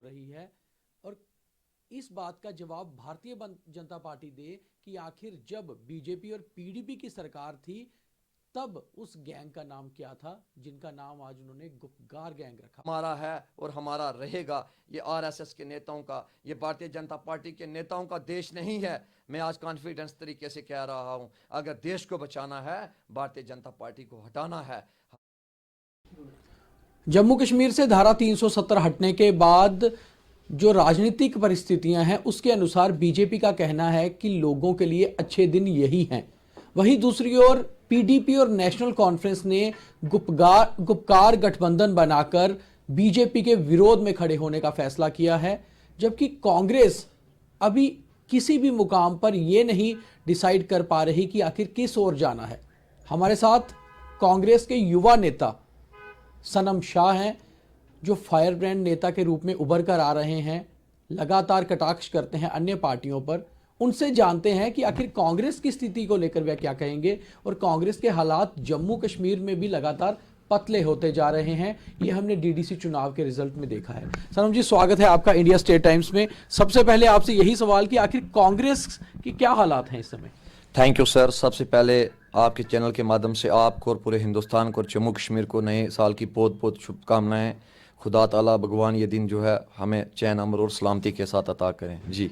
रही है और इस बात का जवाब भारतीय जनता पार्टी दे कि आखिर जब बीजेपी और पीडीपी की सरकार थी तब उस गैंग का नाम क्या था जिनका नाम आज उन्होंने गुपकार गैंग रखा। हमारा है और हमारा रहेगा। ये आरएसएस के नेताओं का, ये भारतीय जनता पार्टी के नेताओं का देश नहीं है। मैं आज कॉन्फिडेंस तरीके से कह रहा हूं, अगर देश को बचाना है, भारतीय जनता पार्टी को हटाना है। जम्मू कश्मीर से धारा 370 हटने के बाद जो राजनीतिक परिस्थितियां हैं उसके अनुसार बीजेपी का कहना है कि लोगों के लिए अच्छे दिन यही हैं। वहीं दूसरी ओर पीडीपी और नेशनल कॉन्फ्रेंस ने गुपकार गठबंधन बनाकर बीजेपी के विरोध में खड़े होने का फैसला किया है, जबकि कांग्रेस अभी किसी भी मुकाम पर यह नहीं डिसाइड कर पा रही कि आखिर किस ओर जाना है। हमारे साथ कांग्रेस के युवा नेता सनम शाह हैं, जो फायर ब्रांड नेता के रूप में उभर कर आ रहे हैं, लगातार कटाक्ष करते हैं अन्य पार्टियों पर। उनसे जानते हैं कि आखिर कांग्रेस की स्थिति को लेकर वे क्या कहेंगे और कांग्रेस के हालात जम्मू कश्मीर में भी लगातार पतले होते जा रहे हैं। ये हमने डीडीसी चुनाव के रिजल्ट में देखा है। सनम जी, स्वागत है आपका इंडिया स्टेट टाइम्स में। सबसे पहले आपसे यही सवाल कि आखिर कांग्रेस की क्या हालात हैं इस समय? Thank you sir. सबसे पहले आपके चैनल के माध्यम से आपको और पूरे हिंदुस्तान को और जम्मू कश्मीर को नए साल की बहुत बहुत शुभकामनाएं। खुदा ताला भगवान ये दिन जो है हमें चैन अमन और सलामती के साथ अता करें जी।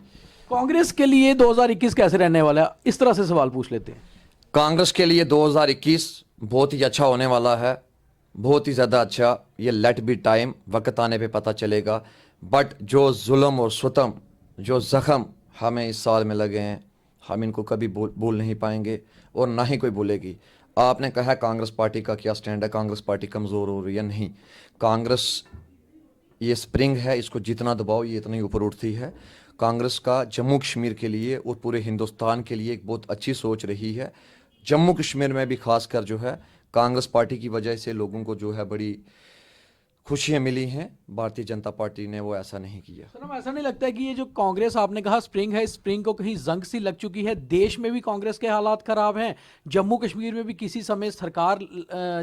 कांग्रेस के लिए 2021 कैसे रहने वाला है, इस तरह से सवाल पूछ लेते हैं। कांग्रेस के लिए 2021 बहुत ही अच्छा होने वाला है, बहुत ही ज़्यादा अच्छा। ये लेट बी टाइम, वक्त आने पे पता चलेगा। बट जो जुल्म और सितम, जो ज़ख़म हमें इस साल में लगे हैं, हम इनको कभी भूल नहीं पाएंगे और ना ही कोई भूलेगी। आपने कहा कांग्रेस पार्टी का क्या स्टैंड है, कांग्रेस पार्टी कमज़ोर हो रही है? नहीं, कांग्रेस ये स्प्रिंग है, इसको जितना दबाओ ये इतना ही ऊपर उठती है। कांग्रेस का जम्मू कश्मीर के लिए और पूरे हिंदुस्तान के लिए एक बहुत अच्छी सोच रही है। जम्मू कश्मीर में भी खासकर जो है कांग्रेस पार्टी की वजह से लोगों को जो है बड़ी खुशियां मिली हैं। भारतीय जनता पार्टी ने वो ऐसा नहीं किया। सर, ऐसा नहीं लगता है कि ये जो कांग्रेस आपने कहा स्प्रिंग है, स्प्रिंग को कहीं जंग सी लग चुकी है? देश में भी कांग्रेस के हालात खराब हैं, जम्मू कश्मीर में भी किसी समय सरकार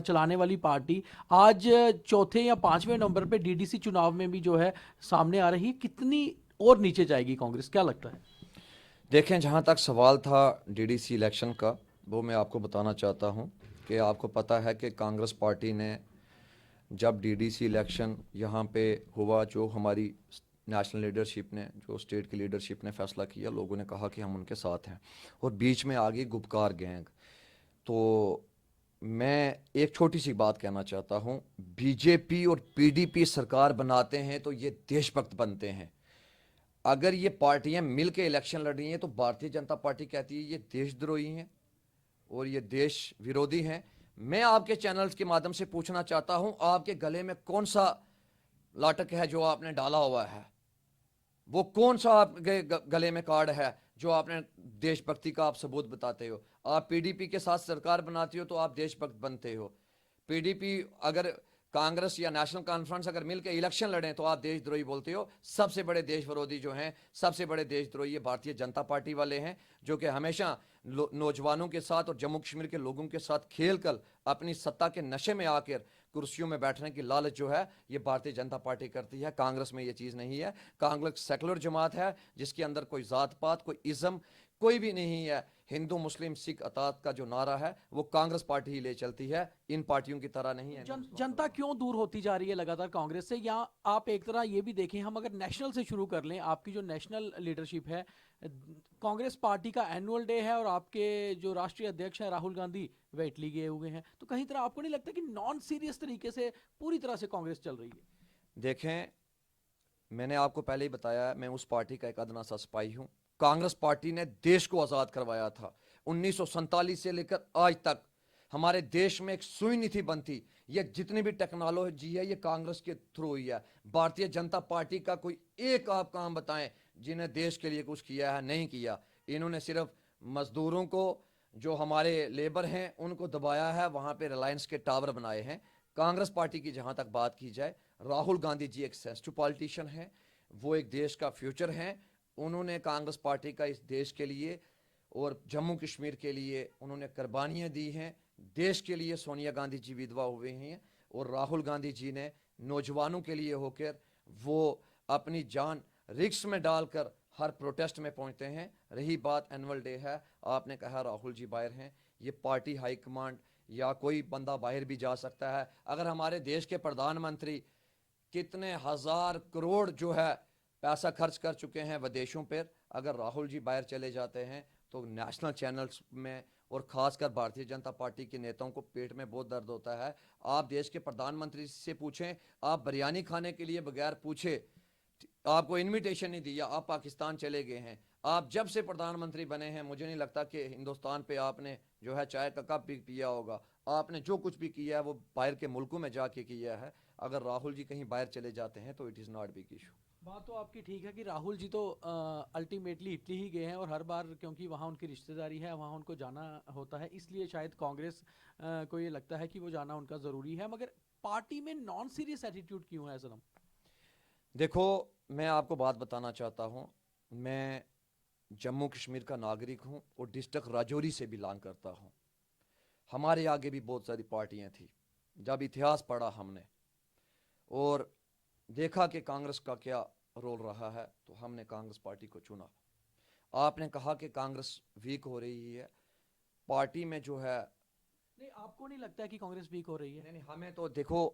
चलाने वाली पार्टी आज चौथे या पांचवें नंबर पे डीडीसी चुनाव में भी जो है सामने आ रही है। कितनी और नीचे जाएगी कांग्रेस, क्या लगता है? देखें, जहाँ तक सवाल था डीडीसी इलेक्शन का, वो मैं आपको बताना चाहता हूँ कि आपको पता है कि कांग्रेस पार्टी ने जब डीडीसी इलेक्शन यहाँ पे हुआ, जो हमारी नेशनल लीडरशिप ने, जो स्टेट की लीडरशिप ने फैसला किया, लोगों ने कहा कि हम उनके साथ हैं और बीच में आ गई गुपकार गैंग। तो मैं एक छोटी सी बात कहना चाहता हूँ, बीजेपी और पीडीपी सरकार बनाते हैं तो ये देशभक्त बनते हैं। अगर ये पार्टियां मिल के इलेक्शन लड़ रही हैं तो भारतीय जनता पार्टी कहती है ये देशद्रोही हैं और ये देश विरोधी हैं। मैं आपके चैनल्स के माध्यम से पूछना चाहता हूं, आपके गले में कौन सा लाटक है जो आपने डाला हुआ है? वो कौन सा आपके गले में कार्ड है जो आपने देशभक्ति का आप सबूत बताते हो? आप पीडीपी के साथ सरकार बनाती हो तो आप देशभक्त बनते हो। पीडीपी अगर कांग्रेस या नेशनल कॉन्फ्रेंस अगर मिलकर इलेक्शन लड़ें तो आप देशद्रोही बोलते हो। सबसे बड़े देश विरोधी जो हैं, सबसे बड़े देशद्रोही ये भारतीय जनता पार्टी वाले हैं, जो कि हमेशा नौजवानों के साथ और जम्मू कश्मीर के लोगों के साथ खेल कर अपनी सत्ता के नशे में आकर कुर्सियों में बैठने की लालच जो है ये भारतीय जनता पार्टी करती है। कांग्रेस में ये चीज़ नहीं है। कांग्रेस सेकुलर जमात है जिसके अंदर कोई जात पात, कोई इज़म कोई भी नहीं है। हिंदू मुस्लिम सिख अतात का जो नारा है वो कांग्रेस पार्टी ही ले चलती है, इन पार्टियों की तरह नहीं है। जनता क्यों दूर होती जा रही है लगातार कांग्रेस से? या आप एक तरह ये भी देखें, हम अगर नेशनल से शुरू कर लें, आपकी जो नेशनल लीडरशिप है, कांग्रेस पार्टी का एनुअल डे है और आपके जो राष्ट्रीय अध्यक्ष हैं राहुल गांधी वे इटली गए हुए हैं, तो कहीं तरह आपको नहीं लगता कि नॉन सीरियस तरीके से पूरी तरह से कांग्रेस चल रही है? देखें, मैंने आपको पहले ही बताया मैं उस पार्टी का एक अदना सा सिपाही हूं। कांग्रेस पार्टी ने देश को आज़ाद करवाया था। 1947 से लेकर आज तक हमारे देश में एक सुई नहीं थी बनती। ये जितनी भी टेक्नोलॉजी है ये कांग्रेस के थ्रू हुई है। भारतीय जनता पार्टी का कोई एक आप काम बताएं जिन्हें देश के लिए कुछ किया है? नहीं किया। इन्होंने सिर्फ मजदूरों को, जो हमारे लेबर हैं, उनको दबाया है। वहां पे रिलायंस के टावर बनाए हैं। कांग्रेस पार्टी की जहां तक बात की जाए, राहुल गांधी जी एक सेंसिटिव पॉलिटिशियन है, वो एक देश का फ्यूचर है। उन्होंने कांग्रेस पार्टी का इस देश के लिए और जम्मू कश्मीर के लिए उन्होंने कुर्बानियां दी हैं। देश के लिए सोनिया गांधी जी विधवा हुए हैं और राहुल गांधी जी ने नौजवानों के लिए होकर वो अपनी जान रिस्क में डालकर हर प्रोटेस्ट में पहुंचते हैं। रही बात एनुअल डे है, आपने कहा राहुल जी बाहर हैं, ये पार्टी हाईकमांड या कोई बंदा बाहर भी जा सकता है। अगर हमारे देश के प्रधानमंत्री कितने हजार करोड़ जो है पैसा खर्च कर चुके हैं विदेशों पर, अगर राहुल जी बाहर चले जाते हैं तो नेशनल चैनल्स में और खासकर भारतीय जनता पार्टी के नेताओं को पेट में बहुत दर्द होता है। आप देश के प्रधानमंत्री से पूछें, आप बिरयानी खाने के लिए बगैर पूछे, आपको इनविटेशन नहीं दिया, आप पाकिस्तान चले गए हैं। आप जब से प्रधानमंत्री बने हैं मुझे नहीं लगता कि हिंदुस्तान पे आपने जो है चाय का कप भी पिया होगा। आपने जो कुछ भी किया है वो बाहर के मुल्कों में जाके किया है। अगर राहुल जी कहीं बाहर चले जाते हैं तो it is not big issue. बात तो आपकी ठीक है कि राहुल जी तो अल्टीमेटली इटली ही गए हैं और हर बार क्योंकि वहाँ उनकी रिश्तेदारी है, वहाँ उनको जाना होता है, इसलिए शायद कांग्रेस को ये लगता है कि वो जाना उनका ज़रूरी है। मगर पार्टी में नॉन सीरियस एटीट्यूड क्यों है सनम? देखो, मैं आपको बात बताना चाहता हूँ, मैं जम्मू कश्मीर का नागरिक हूँ और डिस्ट्रिक्ट राजौरी से बिलोंग करता हूँ। हमारे आगे भी बहुत सारी पार्टियाँ थी। जब इतिहास पढ़ा हमने और देखा कि कांग्रेस का क्या रोल रहा है तो हमने कांग्रेस पार्टी को चुना। आपने कहा कि कांग्रेस वीक हो रही है, पार्टी में जो है नहीं, आपको नहीं लगता है कि कांग्रेस वीक हो रही है? नहीं नहीं, हमें तो देखो,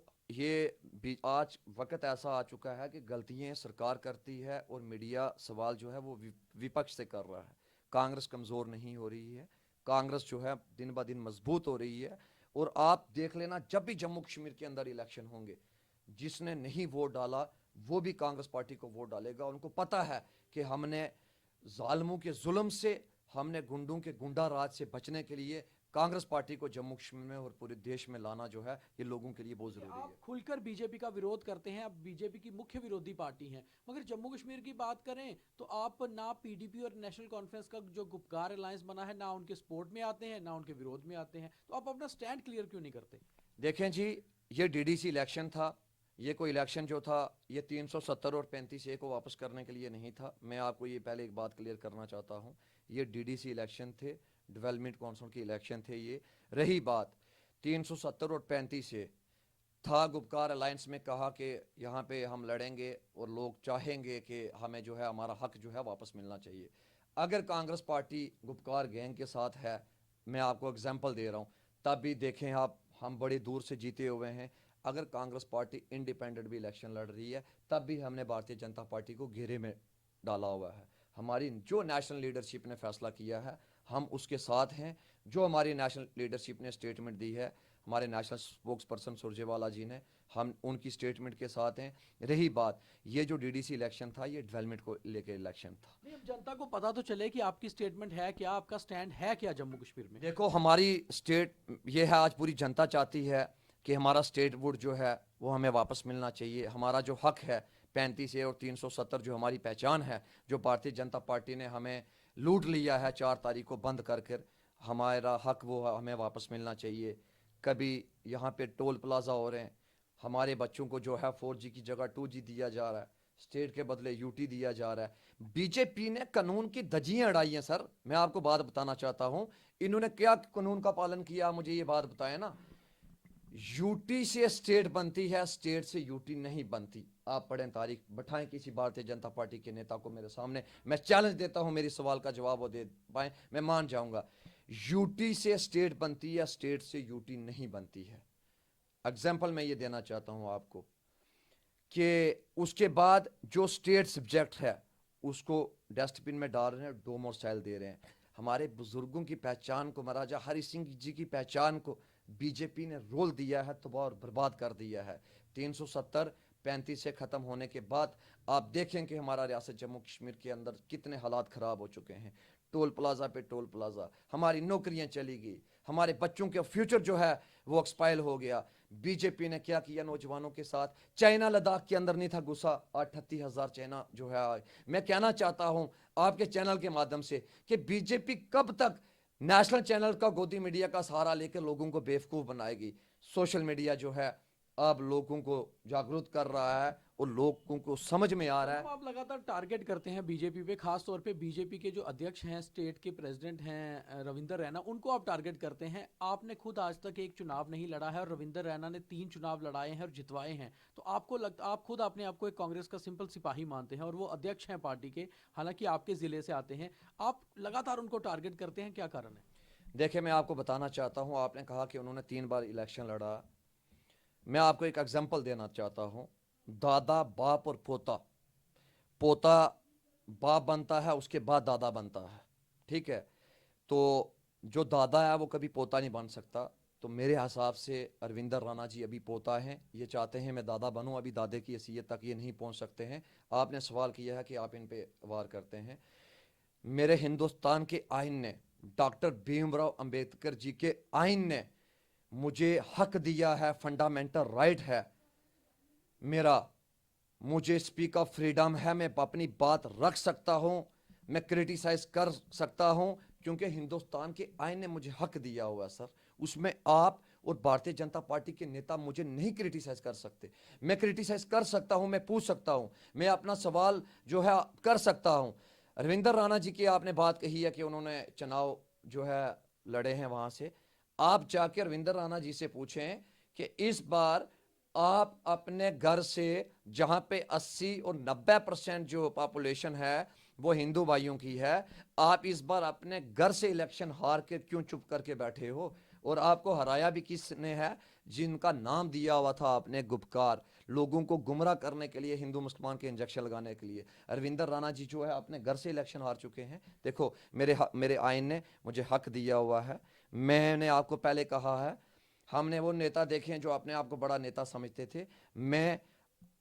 आज वक्त ऐसा आ चुका है कि गलतियां सरकार करती है और मीडिया सवाल जो है वो विपक्ष से कर रहा है। कांग्रेस कमज़ोर नहीं हो रही है, कांग्रेस जो है दिन ब दिन मजबूत हो रही है। और आप देख लेना, जब भी जम्मू कश्मीर के अंदर इलेक्शन होंगे, जिसने नहीं वोट डाला वो भी कांग्रेस पार्टी को वोट डालेगा। उनको पता है कि हमने जालिमों के जुल्म से, हमने गुंडों के गुंडा राज से बचने के लिए कांग्रेस पार्टी को जम्मू कश्मीर में और पूरे देश में लाना जो है ये लोगों के लिए बहुत जरूरी है। आप खुलकर बीजेपी का विरोध करते हैं, आप बीजेपी की मुख्य विरोधी पार्टी हैं, मगर जम्मू कश्मीर की बात करें तो आप ना पीडीपी और नेशनल कॉन्फ्रेंस का जो गुपकार अलायंस बना है, ना उनके सपोर्ट में आते हैं ना उनके विरोध में आते हैं, तो आप अपना स्टैंड क्लियर क्यों नहीं करते? देखें जी, ये डीडीसी इलेक्शन था, ये कोई इलेक्शन जो था ये 370 और 35A को वापस करने के लिए नहीं था। मैं आपको ये पहले एक बात क्लियर करना चाहता हूँ, ये डीडीसी इलेक्शन थे, डेवलपमेंट काउंसिल के इलेक्शन थे ये। रही बात 370 और 35A, था गुपकार अलायंस में कहा कि यहाँ पे हम लड़ेंगे और लोग चाहेंगे कि हमें जो है हमारा हक जो है वापस मिलना चाहिए। अगर कांग्रेस पार्टी गुपकार गैंग के साथ है, मैं आपको एग्जांपल दे रहा हूँ, तब भी देखें आप, हम बड़ी दूर से जीते हुए हैं। अगर कांग्रेस पार्टी इंडिपेंडेंट भी इलेक्शन लड़ रही है तब भी हमने भारतीय जनता पार्टी को घेरे में डाला हुआ है। हमारी जो नेशनल लीडरशिप ने फैसला किया है हम उसके साथ हैं। जो हमारी नेशनल लीडरशिप ने स्टेटमेंट दी है, हमारे नेशनल स्पोक्स पर्सन सुरजेवाला जी ने, हम उनकी स्टेटमेंट के साथ हैं। रही बात, ये जो डीडीसी इलेक्शन था ये डेवलपमेंट को लेकर इलेक्शन था। नहीं, अब जनता को पता तो चले कि आपकी स्टेटमेंट है क्या, आपका स्टैंड है क्या जम्मू कश्मीर में? देखो, हमारी स्टेट ये है, आज पूरी जनता चाहती है कि हमारा स्टेट वुड जो है वो हमें वापस मिलना चाहिए। हमारा जो हक है 35A और 370 जो हमारी पहचान है, जो भारतीय जनता पार्टी ने हमें लूट लिया है 4 तारीख को बंद कर कर, हमारा हक वो हमें वापस मिलना चाहिए। कभी यहाँ पे टोल प्लाजा हो रहे हैं, हमारे बच्चों को जो है 4G की जगह 2G दिया जा रहा है, स्टेट के बदले यूटी दिया जा रहा है। बीजेपी ने कानून की धज्जियां उड़ाई हैं सर। मैं आपको बात बताना चाहता हूं, इन्होंने क्या कानून का पालन किया, मुझे ये बात बताएं ना। यूटी से स्टेट बनती है, स्टेट से यूटी नहीं बनती। आप पढ़ें तारीख, बैठाएं किसी भारतीय जनता पार्टी के नेता को मेरे सामने, मैं चैलेंज देता हूं, मेरी सवाल का जवाब वो दे पाए, मैं मान जाऊंगा। यूटी से स्टेट बनती है, स्टेट से यूटी नहीं बनती है। एग्जाम्पल मैं ये देना चाहता हूं आपको कि उसके बाद जो स्टेट सब्जेक्ट है उसको डस्टबिन में डाल रहे हैं, डोमोसाइल दे रहे हैं। हमारे बुजुर्गों की पहचान को, महाराजा हरि सिंह जी की पहचान को बीजेपी ने रोल दिया है, तबाह और बर्बाद कर दिया है। 370 35 से ख़त्म होने के बाद आप देखें कि हमारा रियासत जम्मू कश्मीर के अंदर कितने हालात ख़राब हो चुके हैं। टोल प्लाजा पे टोल प्लाजा, हमारी नौकरियां चली गई, हमारे बच्चों का फ्यूचर जो है वो एक्सपायर हो गया। बीजेपी ने क्या किया नौजवानों के साथ, चाइना लद्दाख के अंदर नहीं था घुसा, 38,000 चाइना जो है। मैं कहना चाहता हूं आपके चैनल के माध्यम से कि बीजेपी कब तक नेशनल चैनल का, गोदी मीडिया का सहारा लेकर लोगों को बेवकूफ़ बनाएगी। सोशल मीडिया जो है अब लोगों को जागरूक कर रहा है और लोगों को समझ में आ रहा है। तो आप लगातार टारगेट करते हैं बीजेपी पे, खास तौर पे बीजेपी के जो अध्यक्ष हैं, स्टेट के प्रेसिडेंट हैं रविंदर रैना, उनको आप टारगेट करते हैं। आपने खुद आज तक एक चुनाव नहीं लड़ा है और रविंदर रैना ने 3 चुनाव लड़ाए हैं और जितवाए हैं। तो आपको लगता, आप खुद अपने आप को एक कांग्रेस का सिंपल सिपाही मानते हैं और वो अध्यक्ष हैं पार्टी के, हालांकि आपके जिले से आते हैं, आप लगातार उनको टारगेट करते हैं, क्या कारण है? देखिए, मैं आपको बताना चाहता हूं, आपने कहा कि उन्होंने 3 बार इलेक्शन लड़ा। मैं आपको एक एग्जांपल देना चाहता हूं। दादा, बाप और पोता। पोता बाप बनता है, उसके बाद दादा बनता है, ठीक है। तो जो दादा है वो कभी पोता नहीं बन सकता। तो मेरे हिसाब से अरविंदर राणा जी अभी पोता हैं। ये चाहते हैं मैं दादा बनूं, अभी दादे की हैसियत तक ये नहीं पहुंच सकते हैं। आपने सवाल किया है कि आप इन पे वार करते हैं। मेरे हिंदुस्तान के आइन ने, डॉक्टर भीमराव अंबेडकर जी के आइन ने मुझे हक दिया है, फंडामेंटल राइट है मेरा। मुझे स्पीक ऑफ फ्रीडम है, मैं अपनी बात रख सकता हूं, मैं क्रिटिसाइज कर सकता हूं, क्योंकि हिंदुस्तान के आइन ने मुझे हक दिया हुआ है सर। उसमें आप और भारतीय जनता पार्टी के नेता मुझे नहीं क्रिटिसाइज कर सकते। मैं क्रिटिसाइज कर सकता हूं, मैं पूछ सकता हूं, मैं अपना सवाल जो है कर सकता हूं। रविंदर राणा जी की आपने बात कही है कि उन्होंने चुनाव जो है लड़े हैं वहां से। आप जाकर रविंदर राणा जी से पूछें कि इस बार आप अपने घर से, जहां पे 80 और 90% जो पॉपुलेशन है वो हिंदू भाइयों की है, आप इस बार अपने घर से इलेक्शन हार के क्यों चुप करके बैठे हो? और आपको हराया भी किसने है? जिनका नाम दिया हुआ था आपने गुपकार, लोगों को गुमराह करने के लिए, हिंदू मुसलमान के इंजेक्शन लगाने के लिए। अरविंदर राणा जी जो है अपने घर से इलेक्शन हार चुके हैं। देखो, मेरे आइन ने मुझे हक दिया हुआ है। मैंने आपको पहले कहा है, हमने वो नेता देखे हैं जो अपने आप को बड़ा नेता समझते थे। मैं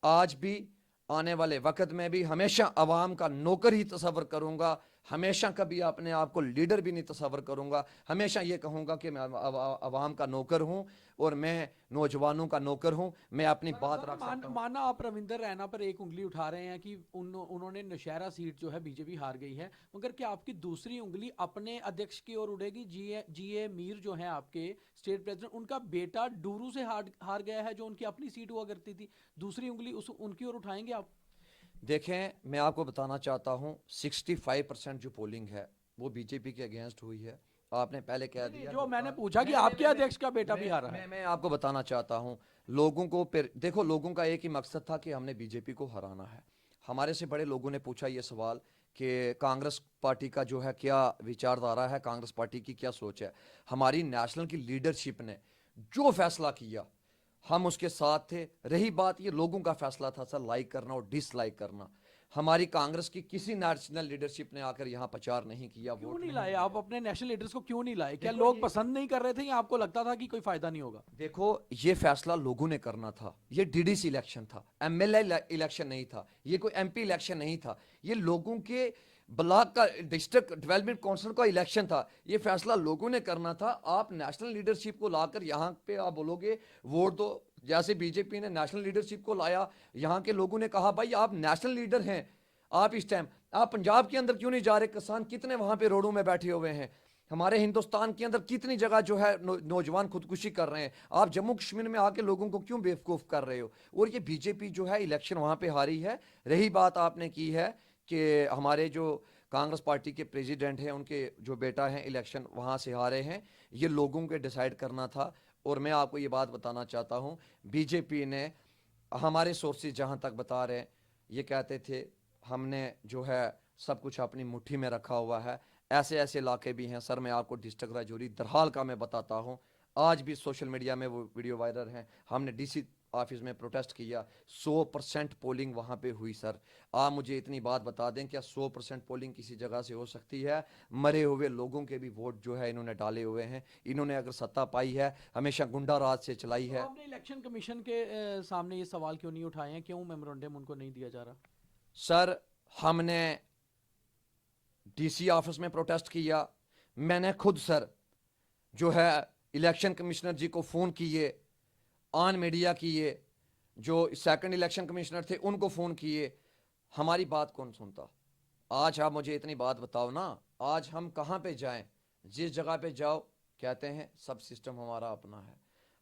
आज भी, आने वाले वक्त में भी हमेशा अवाम का नौकर ही तस्वर करूंगा। हमेशा कभी अपने आप को लीडर भी नहीं तस्वर करूंगा। हमेशा ये कहूंगा कि मैं अवाम का नौकर हूं और मैं नौजवानों का नौकर हूं। मैं अपनी बात रख सकता हूं। माना आप रविंदर रैना पर एक उंगली उठा रहे हैं कि उन्होंने नौशहरा सीट जो है बीजेपी हार गई है, मगर क्या आपकी दूसरी उंगली अपने अध्यक्ष की ओर उड़ेगी? जीए मीर जो है आपके स्टेट प्रेसिडेंट, उनका बेटा डूरू से हार गया है, जो उनकी अपनी सीट हुआ करती थी। दूसरी उंगली उनकी ओर उठाएंगे आप? देखें, मैं आपको बताना चाहता हूं, 65% जो पोलिंग है वो बीजेपी के अगेंस्ट हुई है। आपने पहले कह नहीं, दिया जो मैंने गुप्ता। पूछा कि आपके अध्यक्ष का बेटा भी हारा है। मैं आपको बताना चाहता हूं, लोगों को देखो, लोगों का एक ही मकसद था कि हमने बीजेपी को हराना है। हमारे से बड़े लोगों ने पूछा ये सवाल कि कांग्रेस पार्टी का जो है क्या विचारधारा है, कांग्रेस पार्टी की क्या सोच है। हमारी नेशनल की लीडरशिप ने जो फैसला किया, हम उसके साथ थे। रही बात, ये लोगों का फैसला था सर, लाइक करना और डिसलाइक करना। हमारी कांग्रेस की किसी नेशनल लीडरशिप ने आकर यहाँ प्रचार नहीं किया, क्यों वोट नहीं नहीं लाए दिए। आप अपने नेशनल लीडर्स को? क्यों नहीं लाए? क्या देखो लोग ये पसंद नहीं कर रहे थे या आपको लगता था कि कोई फायदा नहीं होगा? देखो ये फैसला लोगों ने करना था। ये डीडीसी इलेक्शन था, एमएलए इलेक्शन नहीं था, ये कोई एमपी इलेक्शन नहीं था। ये लोगों के ब्लॉक का, डिस्ट्रिक्ट डेवलपमेंट काउंसिल का इलेक्शन था। ये फैसला लोगों ने करना था। आप नेशनल लीडरशिप को लाकर यहाँ पे आप बोलोगे वोट दो, जैसे बीजेपी ने नेशनल लीडरशिप को लाया। यहाँ के लोगों ने कहा भाई आप नेशनल लीडर हैं, आप इस टाइम आप पंजाब के अंदर क्यों नहीं जा रहे? किसान कितने वहां पे रोडों में बैठे हुए हैं। हमारे हिंदुस्तान के अंदर कितनी जगह जो है नौजवान खुदकुशी कर रहे हैं। आप जम्मू कश्मीर में आके लोगों को क्यों बेवकूफ़ कर रहे हो? और ये बीजेपी जो है इलेक्शन वहां पे हारी है। रही बात आपने की है कि हमारे जो कांग्रेस पार्टी के प्रेसिडेंट हैं, उनके जो बेटा हैं इलेक्शन वहां से हारे हैं, ये लोगों के डिसाइड करना था। और मैं आपको ये बात बताना चाहता हूं, बीजेपी ने, हमारे सोर्सेज जहां तक बता रहे हैं, ये कहते थे हमने जो है सब कुछ अपनी मुट्ठी में रखा हुआ है। ऐसे ऐसे इलाके भी हैं सर, मैं आपको डिस्ट्रिक्ट राजौरी दरहाल का मैं बताता हूँ। आज भी सोशल मीडिया में वो वीडियो वायरल है। हमने डीसी ऑफिस में प्रोटेस्ट किया, 100% पोलिंग वहां पे हुई सर। आप मुझे इतनी बात बता दें, क्या 100% पोलिंग किसी जगह से हो सकती है? मरे हुए लोगों के भी वोट जो है इन्होंने डाले हुए हैं। इन्होंने अगर सत्ता पाई है, हमेशा गुंडा राज से चलाई तो है। आपने इलेक्शन कमीशन के सामने ये सवाल क्यों नहीं उठाए हैं? क्यों मेमोरेंडम उनको नहीं दिया जा रहा? सर, हमने डीसी ऑफिस में प्रोटेस्ट किया। मैंने खुद सर जो है इलेक्शन कमिश्नर जी को फ़ोन किए, ऑन मीडिया किए, जो सेकंड इलेक्शन कमिश्नर थे उनको फ़ोन किए। हमारी बात कौन सुनता? आज आप मुझे इतनी बात बताओ ना, आज हम कहाँ पे जाएं? जिस जगह पे जाओ कहते हैं सब सिस्टम हमारा अपना है।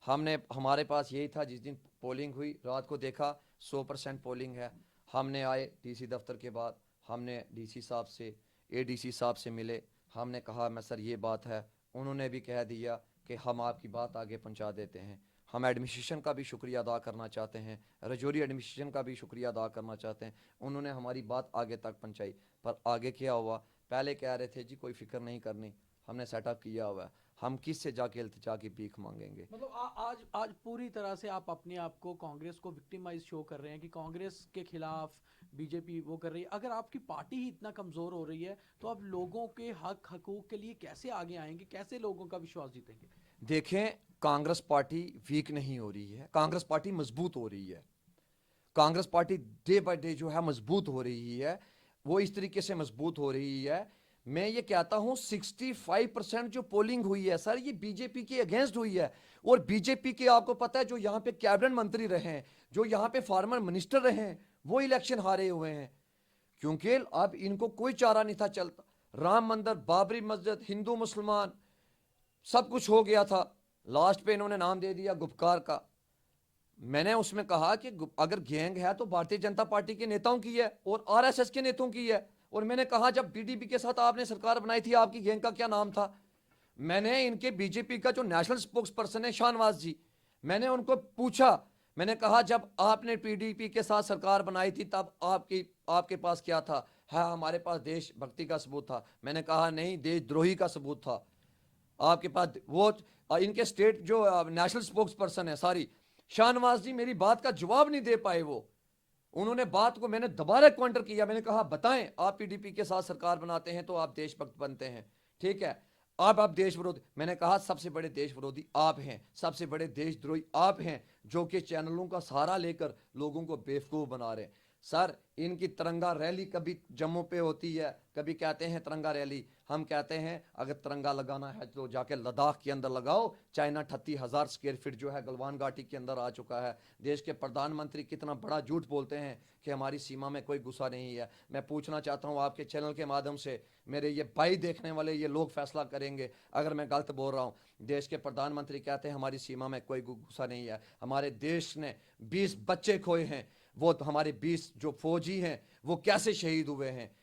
हमने हमारे पास यही था, जिस दिन पोलिंग हुई रात को देखा 100% पोलिंग है। हमने आए डीसी दफ्तर के बाद, हमने डीसी साहब से, एडीसी साहब से मिले। हमने कहा मैं सर ये बात है, उन्होंने भी कह दिया कि हम आपकी बात आगे पहुंचा देते हैं। हम एडमिनिस्ट्रेशन का भी शुक्रिया अदा करना चाहते हैं, रजौरी एडमिनिस्ट्रेशन का भी शुक्रिया अदा करना चाहते हैं। उन्होंने हमारी बात आगे तक पहुंचाई। पर आगे क्या हुआ, पहले कह रहे थे जी कोई फिक्र नहीं करनी, हमने सेटअप किया हुआ है, हम किस से जाके इल्तिजा की भीख मांगेंगे। मतलब आज आज पूरी तरह से आप अपने आप को, कांग्रेस को विक्टिमाइज शो कर रहे हैं कि कांग्रेस के खिलाफ बीजेपी वो कर रही है। अगर आपकी पार्टी ही इतना कमजोर हो रही है तो आप लोगों के हक हकूक के लिए कैसे आगे आएंगे, कैसे लोगों का विश्वास जीतेंगे? देखें, कांग्रेस पार्टी वीक नहीं हो रही है, कांग्रेस पार्टी मजबूत हो रही है। Congress party day by day जो है मजबूत हो रही है। वो इस तरीके से मजबूत हो रही है, मैं ये कहता हूं 65% जो पोलिंग हुई है सर, ये बीजेपी के अगेंस्ट हुई है। और बीजेपी के, आपको पता है, जो यहां पे कैबिनेट मंत्री रहे हैं, जो यहां पे फार्मर मिनिस्टर रहे हैं, वो इलेक्शन हारे हुए हैं। क्योंकि अब इनको कोई चारा नहीं था चलता। राम मंदिर, बाबरी मस्जिद, हिंदू मुसलमान सब कुछ हो गया था। लास्ट पे इन्होंने नाम दे दिया गुपकार का। मैंने उसमें कहा कि अगर गैंग है तो भारतीय जनता पार्टी के नेताओं की है और आरएसएस के नेताओं की है। और मैंने कहा जब बीडीपी के साथ आपने सरकार बनाई थी, आपकी गैंग का क्या नाम था? मैंने इनके बीजेपी का जो नेशनल स्पोक्स पर्सन है शाहनवाज जी, मैंने उनको पूछा, मैंने कहा जब आपने पीडीपी के साथ सरकार बनाई थी तब आपके पास क्या था? है, हमारे पास देशभक्ति का सबूत था। मैंने कहा नहीं, देशद्रोही का सबूत था आपके पास। वो इनके स्टेट जो नेशनल स्पोक्स पर्सन है, सॉरी, शाहनवाज जी मेरी बात का जवाब नहीं दे पाए। वो उन्होंने बात को, मैंने दोबारा काउंटर किया, मैंने कहा बताएं, आप पीडीपी के साथ सरकार बनाते हैं तो आप देशभक्त बनते हैं, ठीक है, अब आप देश विरोधी। मैंने कहा सबसे बड़े देश विरोधी आप हैं, सबसे बड़े देशद्रोही आप हैं, जो कि चैनलों का सहारा लेकर लोगों को बेवकूफ बना रहे हैं। सर, इनकी तिरंगा रैली कभी जम्मू पे होती है, कभी कहते हैं तिरंगा रैली। हम कहते हैं अगर तिरंगा लगाना है तो जाके लद्दाख के अंदर लगाओ। चाइना 38,000 स्क्वायर फीट जो है गलवान घाटी के अंदर आ चुका है। देश के प्रधानमंत्री कितना बड़ा झूठ बोलते हैं कि हमारी सीमा में कोई गुस्सा नहीं है। मैं पूछना चाहता हूं आपके चैनल के माध्यम से, मेरे ये भाई देखने वाले, ये लोग फैसला करेंगे अगर मैं गलत बोल रहा हूं। देश के प्रधानमंत्री कहते हैं हमारी सीमा में कोई गुस्सा नहीं है। हमारे देश ने 20 बच्चे खोए हैं, वो हमारे 20 जो फौजी हैं वो कैसे शहीद हुए हैं।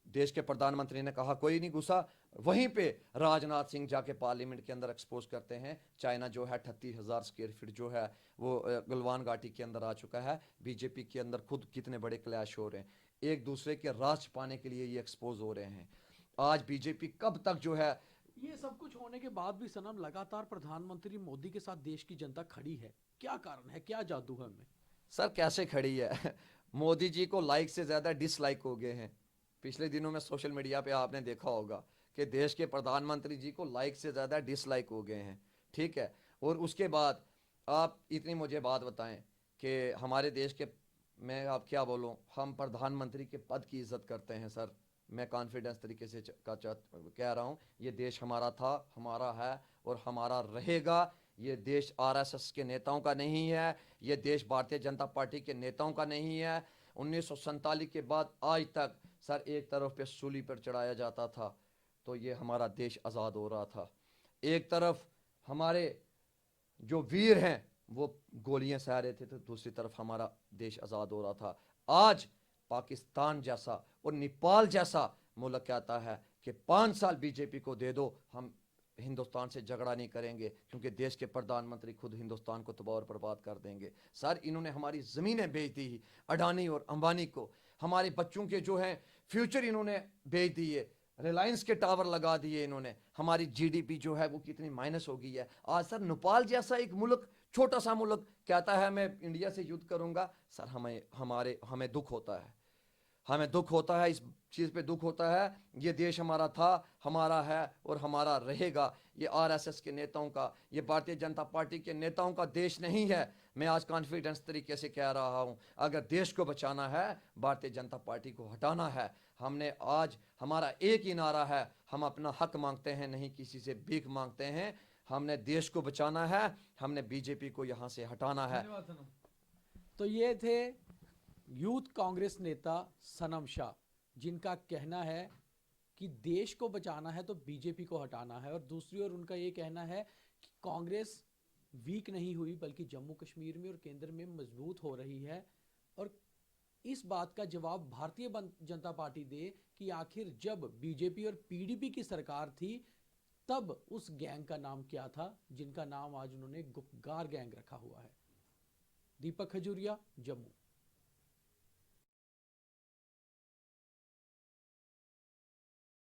देश के प्रधानमंत्री ने कहा कोई नहीं गुस्सा। वहीं पे राजनाथ सिंह जाके पार्लियामेंट के अंदर एक्सपोज करते हैं चाइना जो है 38,000 स्क्वायर फीट जो है वो गलवान घाटी के अंदर आ चुका है। बीजेपी के अंदर खुद कितने बड़े क्लैश हो रहे हैं, एक दूसरे के राज छुपाने के लिए ये एक्सपोज हो रहे हैं। आज बीजेपी कब तक जो है, ये सब कुछ होने के बाद भी सनम लगातार प्रधानमंत्री मोदी के साथ देश की जनता खड़ी है, क्या कारण है, क्या जादू है उनमें? सर कैसे खड़ी है? मोदी जी को लाइक से ज्यादा डिसलाइक हो गए हैं। पिछले दिनों में सोशल मीडिया पे आपने देखा होगा कि देश के प्रधानमंत्री जी को लाइक से ज्यादा डिसलाइक हो गए हैं, ठीक है। और उसके बाद आप इतनी मुझे बात बताएं कि हमारे देश के, मैं आप क्या बोलूं, हम प्रधानमंत्री के पद की इज्जत करते हैं सर। मैं कॉन्फिडेंस तरीके से कह रहा हूं, ये देश हमारा था, हमारा है और हमारा रहेगा। ये देश आरएसएस के नेताओं का नहीं है, ये देश भारतीय जनता पार्टी के नेताओं का नहीं है। 1947 के बाद आज तक सर एक तरफ पे सूली पर चढ़ाया जाता था तो ये हमारा देश आज़ाद हो रहा था। एक तरफ हमारे जो वीर हैं वो गोलियां सह रहे थे तो दूसरी तरफ हमारा देश आज़ाद हो रहा था। आज पाकिस्तान जैसा और नेपाल जैसा मुल्क कहता है कि 5 साल बीजेपी को दे दो, हम हिंदुस्तान से झगड़ा नहीं करेंगे क्योंकि देश के प्रधानमंत्री खुद हिंदुस्तान को तबाह और बर्बाद कर देंगे। सर इन्होंने हमारी ज़मीनें बेच दी अडानी और अंबानी को, हमारे बच्चों के जो हैं फ्यूचर इन्होंने बेच दिए, रिलायंस के टावर लगा दिए इन्होंने। हमारी जीडीपी जो है वो कितनी माइनस हो गई है। आज सर नेपाल जैसा एक मुल्क, छोटा सा मुल्क, कहता है मैं इंडिया से युद्ध करूंगा। सर हमें दुख होता है, हमें दुख होता है, इस चीज़ पे दुख होता है। ये देश हमारा था, हमारा है और हमारा रहेगा। ये आरएसएस के नेताओं का, ये भारतीय जनता पार्टी के नेताओं का देश नहीं है। मैं आज कॉन्फिडेंस तरीके से कह रहा हूं, अगर देश को बचाना है, भारतीय जनता पार्टी को हटाना है। हमने आज, हमारा एक ही नारा है, हम अपना हक मांगते हैं, नहीं किसी से भीख मांगते हैं। हमने देश को बचाना है, हमने बीजेपी को यहां से हटाना है। तो ये थे यूथ कांग्रेस नेता सनम शाह, जिनका कहना है कि देश को बचाना है तो बीजेपी को हटाना है, और दूसरी ओर उनका ये कहना है कि कांग्रेस वीक नहीं हुई बल्कि जम्मू कश्मीर में और केंद्र में मजबूत हो रही है। और इस बात का जवाब भारतीय जनता पार्टी दे कि आखिर जब बीजेपी और पीडीपी की सरकार थी तब उस गैंग का नाम क्या था, जिनका नाम आज उन्होंने गुपकार गैंग रखा हुआ है। दीपक खजूरिया, जम्मू।